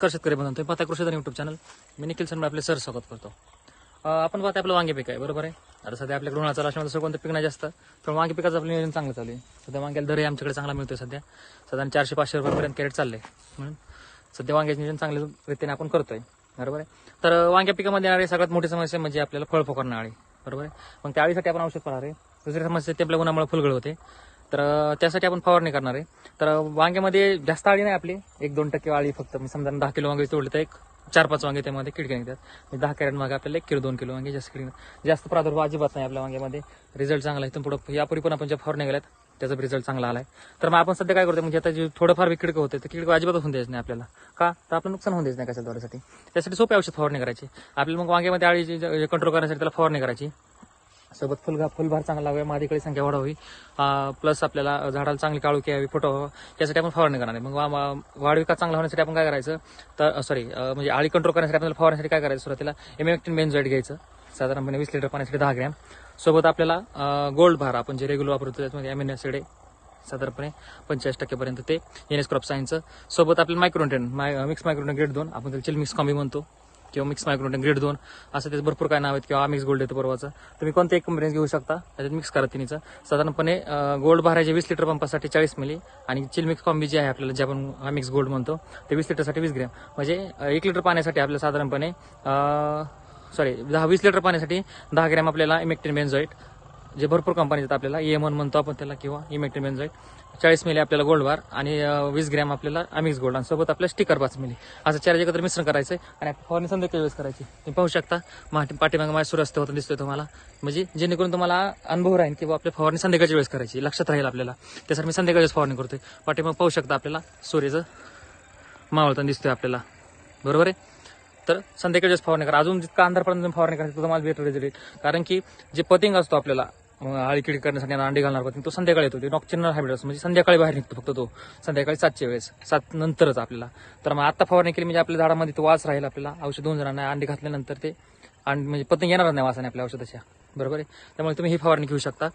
शेतकरी बनवतो पाहता कृषीधन युट्यूब चॅनल. मी निखिल सर आपले सर स्वागत करतो. आपण पाहता आपलं वांगे पीक आहे, बरोबर आहे. आता सध्या आपल्याकडे उन्हाळा चालू असल्यामुळे कोणतं पीक नाही जास्त, तर वांगे पिकाचं आपलं नियोजन चांगलं चालू आहे. सध्या वांग्याला दरही आमच्याकडे चांगला मिळतोय. सध्या साधारण 400-500 रुपयापर्यंत कॅरेट चाललंय. म्हणून सध्या वांग्याचं नियोजन चांगल्या रीतीने आपण करतोय, बरोबर आहे. तर वांग्या पिकामध्ये येणारी सगळ्यात मोठी समस्या म्हणजे आपल्याला फळ फोकरणं अळी, बरोबर आहे. मग त्या अळीसाठी आपण औषध पाहणार आहे. दुसरी समस्या ते आपल्या उन्हामुळे फुलगळ होते, तर त्यासाठी आपण फवारणी करणार आहे. तर वांग्यामध्ये जास्त अळी नाही, आपली 1-2% अळी फक्त. मी समजा 10 किलो वांगे तोडले तर 4-5 वांगे त्यामध्ये किडके निघतात. 10 कॅरेट मागे आपल्याला 1 किलो 2 किलो वांगे जास्त किडके. जास्त प्रादुर्भाव अजिबात नाही आपल्या वांग्यामध्ये. रिझल्ट चांगला आहे. इथून पुढे यापूर्वी पण आपण ज्या फवारणी गेल्यात त्याचा रिझल्ट चांगला आलाय. तर मग आपण सध्या काय करतो, म्हणजे आता जे थोडंफार किडकं होते तर किडकं अजिबात होऊन द्यायचं नाही आपल्याला. का तर आपलं नुकसान होऊन द्यायचं नाही कशाला द्वारासाठी. त्यासाठी सोपे औषध फवारणी करायची आपल्याला. मग वांग्यामध्ये अळीची कंट्रोल करण्यासाठी त्याला फवारणी करायची. सोबत फुलभार चांगला हवा, मादीकडे संख्या वाढावी, प्लस आपल्याला झाडाला चांगली काळोखी यावी, फुटवा व्हावं, यासाठी आपण फवारणी करणार आहे. मग वाढ विकास चांगला होण्यासाठी आपण काय करायचं, तर म्हणजे अळी कंट्रोल करण्यासाठी आपल्याला फवारण्यासाठी काय करायचं, सुरुवातीला इमॅक्टिन बेंझोएट घ्यायचं साधारणपणे 20 लिटर पाण्यासाठी 10 ग्रॅम. सोबत आपल्याला गोल्ड भार आपण जे रेग्युलर वापरतो त्यामध्ये अमिनो ऍसिड आहे साधारणपणे 85% पर्यंत, ते एनएस क्रॉप सायन्सचं. सोबत आपल्याला मायक्रोन्यूट्रिएंट मिक्स मायक्रोन्यूट्रिएंट ग्रेड 2, आपण त्याला चिल मिक्स कॉम्बी म्हणतो किंवा मिक्स मायक्रोन्यूट्रिएंट ग्रेड 2 असं त्याचे भरपूर काय नाव आहेत, किंवा मिक्स गोल्ड येतं परवाचं. तुम्ही कोणतं एक कंपनी घेऊ शकता, त्याच्यात मिक्स करा तिन्हीचं. साधारणपणे गोल्ड भरायचे 20 लिटर पंपासाठी 40 मिली, आणि चिल मिक्स कॉम्बी जी आहे आपल्याला, जे आपण मिक्स गोल्ड म्हणतो, ते 20 लिटरसाठी 20 ग्रॅम. म्हणजे 1 लिटर पाण्यासाठी आपल्याला साधारणपणे 20 लिटर पाण्यासाठी 10 ग्रॅम आपल्याला इमॅक्टिन बेंझोएट, जे भरपूर कंपनीत आपल्याला EM1 म्हणतो आपण त्याला, किंवा इमॅक्टिन बेंझोएट, 40 मिली आपल्याला गोल्ड बार, आणि 20 ग्रॅम आपल्याला अमिक्स गोल्ड, आणि सोबत आपल्याला स्टिकर 5 मिली, असं 4 एकत्र मिश्रण करायचं आणि फवारणी संध्याकाळी वेळेस करायची. तुम्ही पाहू शकता पाठीमागे माझ्या सूर्यास्त होतं दिसतोय तुम्हाला, म्हणजे जेणेकरून तुम्हाला अनुभव राहील किंवा आपल्या फवारणी संध्याकाळची वेळेस करायची, लक्षात राहील आपल्याला. त्यासाठी मी संध्याकाळीच फवारणी करतोय. पाठीमागे पाहू शकता आपल्याला सूर्याचं मावळताना दिसतोय आपल्याला, बरोबर आहे. तर संध्याकाळीच फवारणी करा. अजून जितका अंधारपर्यंत फवारणी करायची तो तुम्हाला बेटर रिझल्ट येईल. कारण की जे पतिंग असतो आपल्याला अळी किडी करण्यासाठी अंडी घालणार पतिंग, तो संध्याकाळी येतो. ते नॉक्टर्नल हायब्रिड असतो, म्हणजे संध्याकाळी बाहेर निघतो फक्त तो, संध्याकाळी 7च्या वेळेस, 7 नंतरच आपल्याला. तर मग आता फवारणी केली म्हणजे आपल्या झाडामध्ये तो वास राहील, आपल्याला औषध होऊन जाणार नाही. अंडी घातल्यानंतर ते म्हणजे पतंग येणार नाही वासाने आपल्या औषधाच्या, बरोबर आहे. त्यामुळे तुम्ही ही फवारणी घेऊ शकता,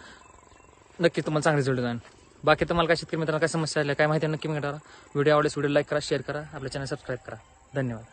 नक्कीच तुम्हाला चांगले रिझल्ट जाईल. बाकी तुम्हाला काय शेतकरी मित्रांना काय समस्या आल्या, काय माहिती नक्की करा. व्हिडिओ आवडल्यास व्हिडिओ लाईक करा, शेअर करा, आपल्या चॅनल सबस्क्राईब करा. धन्यवाद.